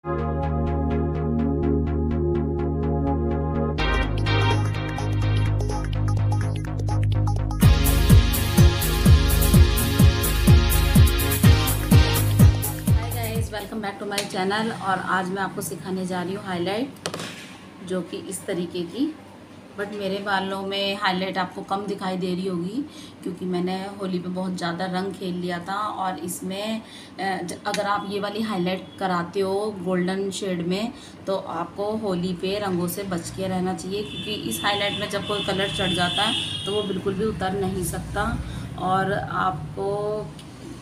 Welcome back to my channel. और आज मैं आपको सिखाने जा रही हूँ हाईलाइट, जो कि इस तरीके की। बट मेरे बालों में हाईलाइट आपको कम दिखाई दे रही होगी, क्योंकि मैंने होली पे बहुत ज़्यादा रंग खेल लिया था। और इसमें अगर आप ये वाली हाईलाइट कराते हो गोल्डन शेड में, तो आपको होली पे रंगों से बच के रहना चाहिए, क्योंकि इस हाईलाइट में जब कोई कलर चढ़ जाता है तो वो बिल्कुल भी उतर नहीं सकता। और आपको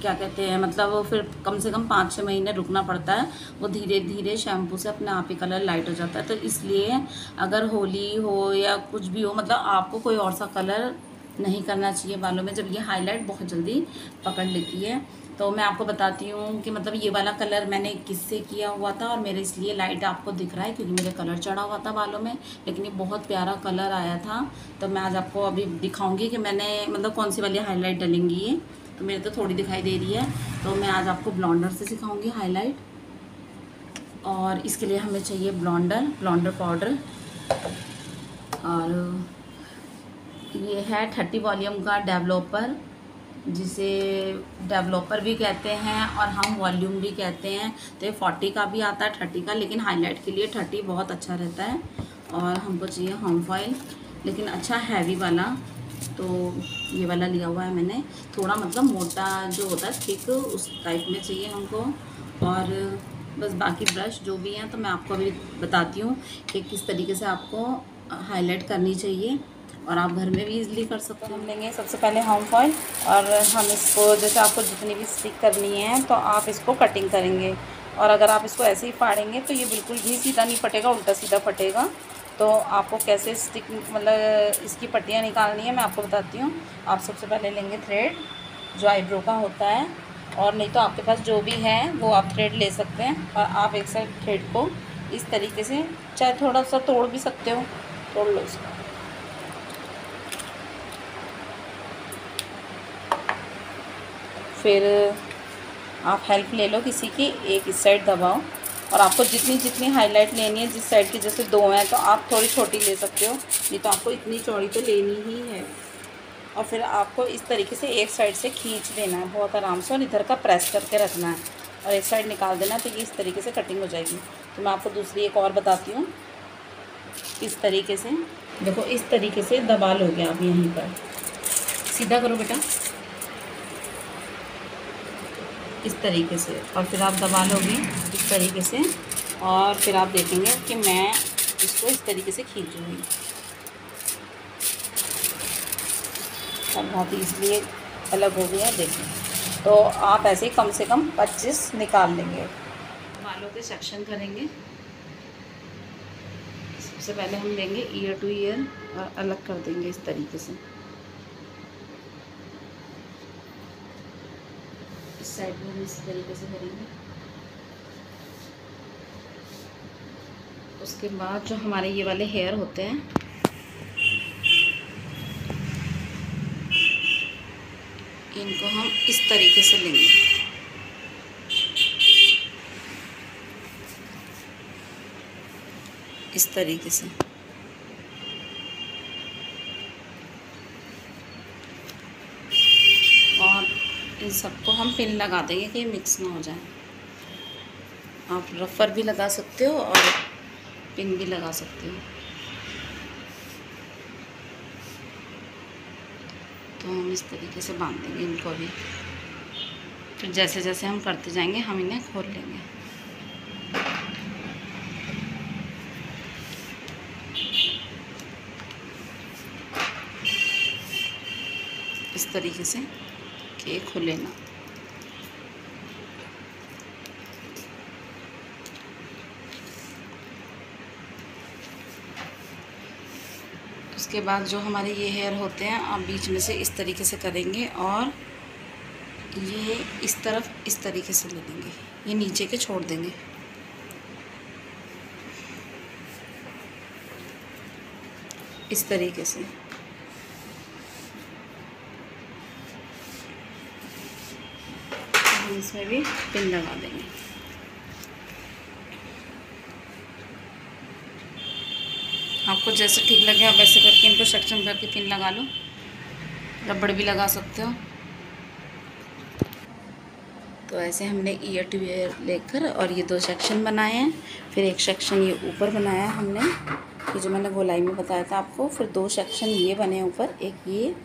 क्या कहते हैं, मतलब वो फिर कम से कम 5-6 महीने रुकना पड़ता है। वो धीरे धीरे शैम्पू से अपने आप ही कलर लाइट हो जाता है। तो इसलिए अगर होली हो या कुछ भी हो, मतलब आपको कोई और सा कलर नहीं करना चाहिए बालों में, जब ये हाईलाइट बहुत जल्दी पकड़ लेती है। तो मैं आपको बताती हूँ कि मतलब ये वाला कलर मैंने किससे किया हुआ था, और मेरे इसलिए लाइट आपको दिख रहा है क्योंकि मेरे कलर चढ़ा हुआ था बालों में, लेकिन ये बहुत प्यारा कलर आया था। तो मैं आज आपको अभी दिखाऊंगी कि मैंने मतलब कौन सी वाली हाईलाइट डलेंगी ये। तो मेरे तो थोड़ी दिखाई दे रही है, तो मैं आज आपको ब्लॉन्डर से सिखाऊंगी हाईलाइट। और इसके लिए हमें चाहिए ब्लॉन्डर पाउडर, और ये है 30 वॉल्यूम का डेवलपर, जिसे डेवलपर भी कहते हैं और हम वॉल्यूम भी कहते हैं। तो ये 40 का भी आता है, 30 का, लेकिन हाईलाइट के लिए 30 बहुत अच्छा रहता है। और हमको चाहिए होम फॉइल, लेकिन अच्छा हैवी वाला। तो ये वाला लिया हुआ है मैंने, थोड़ा मतलब मोटा जो होता है थिक, उस टाइप में चाहिए हमको। और बस बाकी ब्रश जो भी हैं तो मैं आपको अभी बताती हूँ कि किस तरीके से आपको हाईलाइट करनी चाहिए, और आप घर में भी इजीली कर सकते हो। हम लेंगे सबसे पहले होम फॉइल, और हम इसको जैसे आपको जितनी भी स्टिक करनी है तो आप इसको कटिंग करेंगे। और अगर आप इसको ऐसे ही फाड़ेंगे तो ये बिल्कुल भी सीधा नहीं फटेगा, उल्टा सीधा फटेगा। तो आपको कैसे स्टिक मतलब इसकी पट्टियाँ निकालनी है मैं आपको बताती हूँ। आप सबसे पहले लेंगे थ्रेड, जो आईब्रो का होता है, और नहीं तो आपके पास जो भी है वो आप थ्रेड ले सकते हैं। और आप एक साइड थ्रेड को इस तरीके से, चाहे थोड़ा सा तोड़ भी सकते हो, तोड़ लो इसको। फिर आप हेल्प ले लो किसी की, एक इस साइड दबाओ। और आपको जितनी जितनी हाईलाइट लेनी है जिस साइड की, जैसे 2 हैं तो आप थोड़ी छोटी ले सकते हो, नहीं तो आपको इतनी चौड़ी तो लेनी ही है। और फिर आपको इस तरीके से एक साइड से खींच देना है बहुत आराम से, और इधर का प्रेस करके रखना है, और एक साइड निकाल देना है। तो ये इस तरीके से कटिंग हो जाएगी। तो मैं आपको दूसरी एक और बताती हूँ। इस तरीके से देखो, इस तरीके से दबा लोगे आप यहीं पर, सीधा करो बेटा, इस तरीके से। और फिर आप दबा लोगे इस तरीके से, और फिर आप देखेंगे कि मैं इसको इस तरीके से खींचूँगी। अब बहुत इसलिए अलग हो गया, देखें। तो आप ऐसे ही कम से कम 25 निकाल लेंगे। बालों के सेक्शन करेंगे। सबसे पहले हम लेंगे ईयर टू ईयर और अलग कर देंगे इस तरीके से। इस साइड में भी इसी तरीके से करेंगे। उसके बाद जो हमारे ये वाले हेयर होते हैं, इनको हम इस तरीके से लेंगे, इस तरीके से। और इन सबको हम पिन लगा देंगे कि मिक्स ना हो जाए। आप रफ़र भी लगा सकते हो और पिन भी लगा सकते हो। तो हम इस तरीके से बांध देंगे इनको भी। फिर जैसे जैसे हम करते जाएंगे हम इन्हें खोल लेंगे। इस तरीके से कि खुले ना। उसके बाद जो हमारे ये हेयर होते हैं आप बीच में से इस तरीके से करेंगे, और ये इस तरफ इस तरीके से ले लेंगे, ये नीचे के छोड़ देंगे। इस तरीके से हम इसमें भी पिन लगा देंगे। आपको जैसे ठीक लगे आप वैसे करके इनको सेक्शन करके पिन लगा लो, रबड़ भी लगा सकते हो। तो ऐसे हमने ईयर टू ईयर लेकर और ये 2 सेक्शन बनाए हैं, फिर एक सेक्शन ये ऊपर बनाया हमने, ये जो मैंने गोलाई में बताया था आपको, फिर 2 सेक्शन ये बने हैं ऊपर, एक ये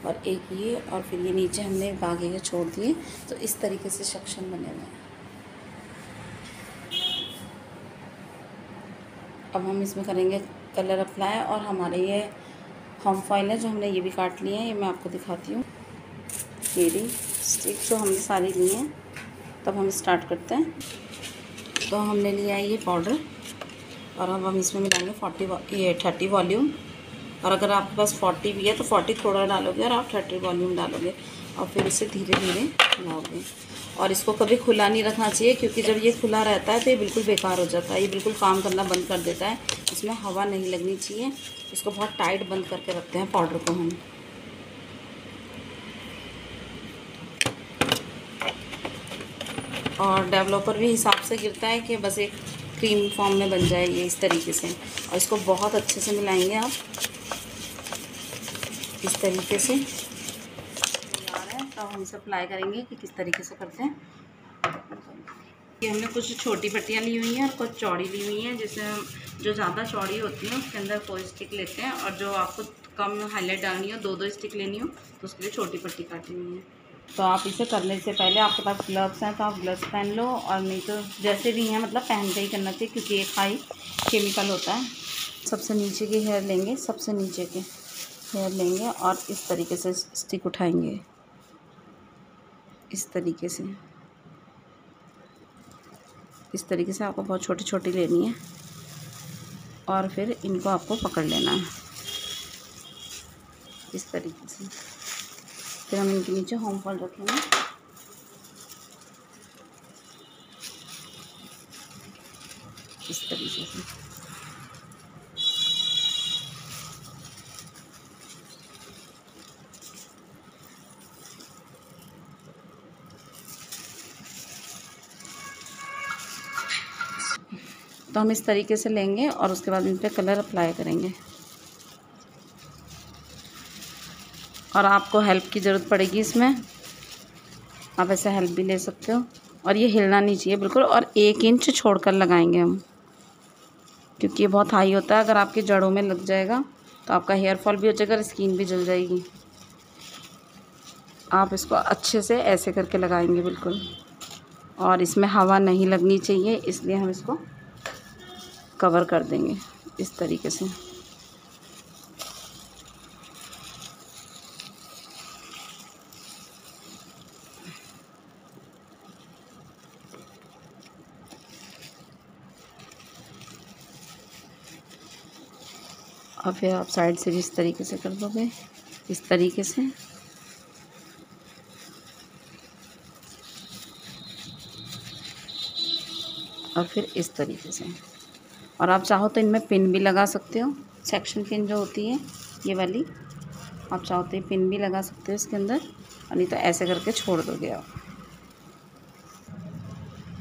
और एक ये, और फिर ये नीचे हमने बागे के छोड़ दिए। तो इस तरीके से सेक्शन बने हुए हैं। अब हम इसमें करेंगे कलर अप्लाई, और हमारे ये होम फॉइल है जो हमने ये भी काट लिए हैं, ये मैं आपको दिखाती हूँ। ये रही स्टिक जो हमने सारी ली हैं। तब हम स्टार्ट करते हैं। तो हमने लिया है ये पाउडर, और अब हम इसमें मिलाएंगे 30 वॉल्यूम, और अगर आपके पास 40 भी है तो 40 थोड़ा डालोगे और आप 30 वॉल्यूम डालोगे, और फिर इसे धीरे धीरे मिलाओगे। और इसको कभी खुला नहीं रखना चाहिए, क्योंकि जब ये खुला रहता है तो ये बिल्कुल बेकार हो जाता है, ये बिल्कुल काम करना बंद कर देता है। इसमें हवा नहीं लगनी चाहिए, इसको बहुत टाइट बंद करके रखते हैं पाउडर को हम। और डेवलपर भी हिसाब से गिरता है कि बस एक क्रीम फॉर्म में बन जाए ये इस तरीके से। और इसको बहुत अच्छे से मिलाएंगे आप इस तरीके से। तैयार है, तो हम इसे अप्लाई करेंगे कि किस तरीके से करते हैं। ये हमने कुछ छोटी पट्टियाँ ली हुई हैं और कुछ चौड़ी ली हुई हैं, जिससे जो ज़्यादा चौड़ी होती हैं उसके अंदर 4 स्टिक लेते हैं, और जो आपको कम हाईलाइट डालनी हो 2-2 स्टिक लेनी हो तो उसके लिए छोटी पट्टी काटनी हुई है। तो आप इसे करने से पहले आपके पास ग्लव्स हैं तो आप ग्लव्स पहन लो, और नहीं तो जैसे भी हैं मतलब पहन के ही करना चाहिए, क्योंकि एक हाई केमिकल होता है। सबसे नीचे के हेयर लेंगे, सबसे नीचे के हेयर लेंगे और इस तरीके से स्टिक उठाएंगे, इस तरीके से। इस तरीके से आपको बहुत छोटी छोटी लेनी है, और फिर इनको आपको पकड़ लेना है इस तरीके से। फिर हम इनके नीचे होम फॉल रखेंगे, इस तरीके से। तो हम इस तरीके से लेंगे और उसके बाद इन पर कलर अप्लाई करेंगे। और आपको हेल्प की ज़रूरत पड़ेगी इसमें, आप ऐसे हेल्प भी ले सकते हो। और ये हिलना नहीं चाहिए बिल्कुल, और 1 इंच छोड़कर लगाएंगे हम, क्योंकि ये बहुत हाई होता है। अगर आपकी जड़ों में लग जाएगा तो आपका हेयर फॉल भी हो जाएगा और स्किन भी जल जाएगी। आप इसको अच्छे से ऐसे करके लगाएंगे बिल्कुल, और इसमें हवा नहीं लगनी चाहिए, इसलिए हम इसको कवर कर देंगे इस तरीके से। और फिर आप साइड से भी इस तरीके से कर दोगे, इस तरीके से। और फिर इस तरीके से। और आप चाहो तो इनमें पिन भी लगा सकते हो, सेक्शन पिन जो होती है ये वाली, आप चाहो तो ये पिन भी लगा सकते हो इसके अंदर, और नहीं तो ऐसे करके छोड़ दोगे आप।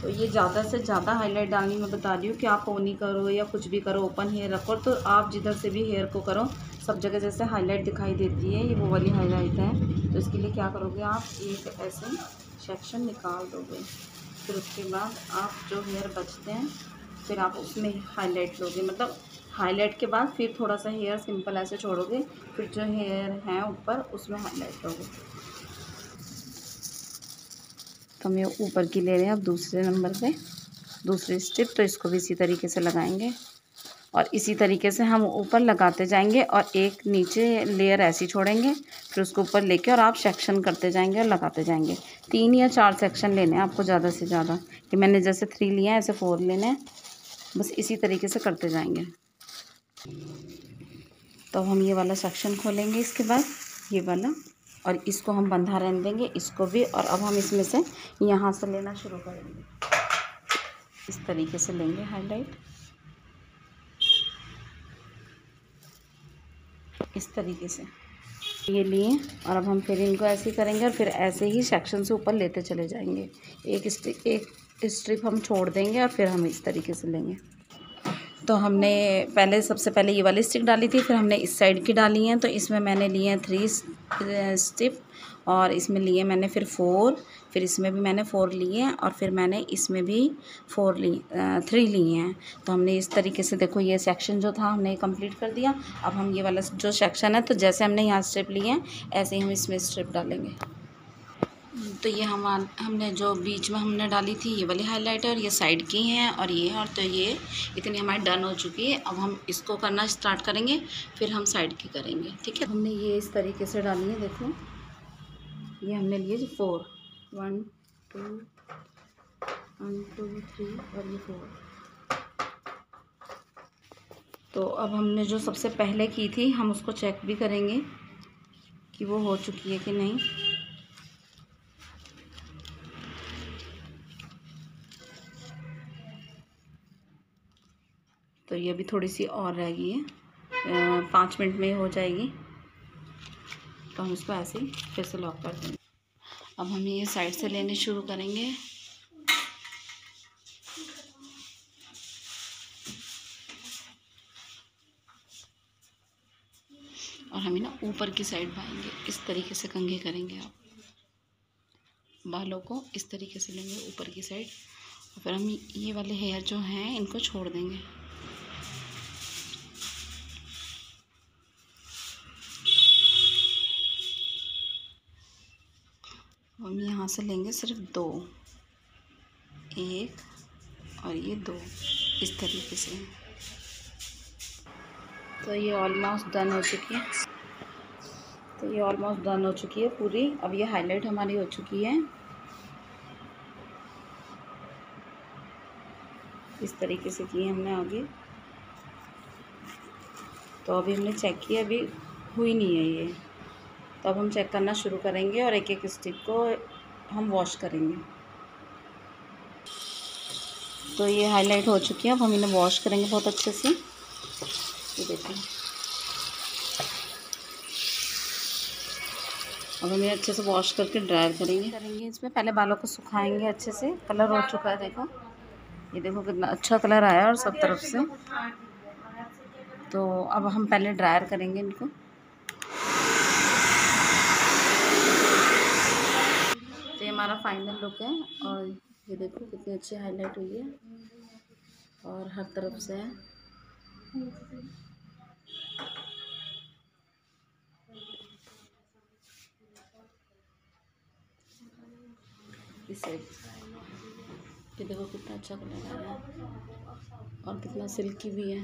तो ये ज़्यादा से ज़्यादा हाईलाइट डालनी मैं बता रही हूँ कि आप पोनी करो या कुछ भी करो, ओपन हेयर रखो, तो आप जिधर से भी हेयर को करो सब जगह जैसे हाईलाइट दिखाई देती है, ये वो वाली हाईलाइट है। तो इसके लिए क्या करोगे, आप एक ऐसे सेक्शन निकाल दोगे, फिर उसके बाद आप जो हेयर बचते हैं फिर आप उसमें हाईलाइट लोगे, मतलब हाईलाइट के बाद फिर थोड़ा सा हेयर सिंपल ऐसे छोड़ोगे, फिर जो हेयर हैं ऊपर उसमें हाईलाइट लोगे। तो हम ये ऊपर की ले रहे हैं अब दूसरे नंबर पे, दूसरी स्ट्रिप, तो इसको भी इसी तरीके से लगाएंगे, और इसी तरीके से हम ऊपर लगाते जाएंगे, और एक नीचे लेयर ऐसी छोड़ेंगे, फिर उसको ऊपर लेके और आप सेक्शन करते जाएंगे और लगाते जाएंगे। 3 या 4 सेक्शन लेने हैं आपको, ज़्यादा से ज़्यादा। कि मैंने जैसे 3 लिए हैं ऐसे 4 लेने हैं, बस इसी तरीके से करते जाएंगे। तो हम ये वाला सेक्शन खोलेंगे इसके बाद, ये वाला, और इसको हम बंधा रहने देंगे, इसको भी। और अब हम इसमें से यहाँ से लेना शुरू करेंगे, इस तरीके से लेंगे हाईलाइट, इस तरीके से ये लिए। और अब हम फिर इनको ऐसे ही करेंगे, और फिर ऐसे ही सेक्शन से ऊपर लेते चले जाएंगे। एक स्ट्रिप हम छोड़ देंगे और फिर हम इस तरीके से लेंगे। तो हमने सबसे पहले ये वाली स्टिक डाली थी, फिर हमने इस साइड की डाली हैं। तो इसमें मैंने लिए हैं 3 स्टिप, और इसमें लिए मैंने फिर 4, फिर इसमें भी मैंने 4 लिए हैं, और फिर मैंने इसमें भी 3 लिए हैं। तो हमने इस तरीके से, देखो ये सेक्शन जो था हमने कंप्लीट कर दिया। अब हम ये वाला जो सेक्शन है, तो जैसे हमने यहाँ स्ट्रिप लिए हैं ऐसे ही हम इसमें स्ट्रिप डालेंगे। तो ये हमने जो बीच में हमने डाली थी ये वाली हाइलाइटर, ये साइड की हैं और ये है, और तो ये इतनी हमारी डन हो चुकी है। अब हम इसको करना स्टार्ट करेंगे, फिर हम साइड की करेंगे, ठीक है। हमने ये इस तरीके से डाली है, देखो ये हमने लिए 4, 1 2 1 2 3 और ये 4। तो अब हमने जो सबसे पहले की थी हम उसको चेक भी करेंगे कि वो हो चुकी है कि नहीं। तो ये भी थोड़ी सी और रह गई है, 5 मिनट में हो जाएगी। तो हम इसको ऐसे ही फिर से लॉक कर देंगे। अब हम ये साइड से लेने शुरू करेंगे। और हमें ना ऊपर की साइड पाएंगे, इस तरीके से कंघे करेंगे। आप बालों को इस तरीके से लेंगे ऊपर की साइड, और फिर हम ये वाले हेयर जो हैं इनको छोड़ देंगे। हम यहाँ से लेंगे सिर्फ 2, 1 और ये 2, इस तरीके से। तो ये ऑलमोस्ट डन हो चुकी है। पूरी। अब ये हाईलाइट हमारी हो चुकी है, इस तरीके से की हमने आगे। तो अभी हमने चेक किया, अभी हुई नहीं है ये। तो अब हम चेक करना शुरू करेंगे और एक एक स्टिक को हम वॉश करेंगे। तो ये हाईलाइट हो चुकी है, अब हम इन्हें वॉश करेंगे बहुत अच्छे से। ये देखिए, अब हम ये अच्छे से वॉश करके ड्राई करेंगे। इसमें पहले बालों को सुखाएंगे अच्छे से। कलर हो चुका है, देखो ये देखो कितना अच्छा कलर आया और सब तरफ से। तो अब हम पहले ड्रायर करेंगे इनको। तो ये हमारा फाइनल लुक है, और ये देखो कितनी अच्छी हाईलाइट हुई है और हर तरफ से है। इसे ये देखो कितना अच्छा कलर आया है और कितना सिल्की भी है।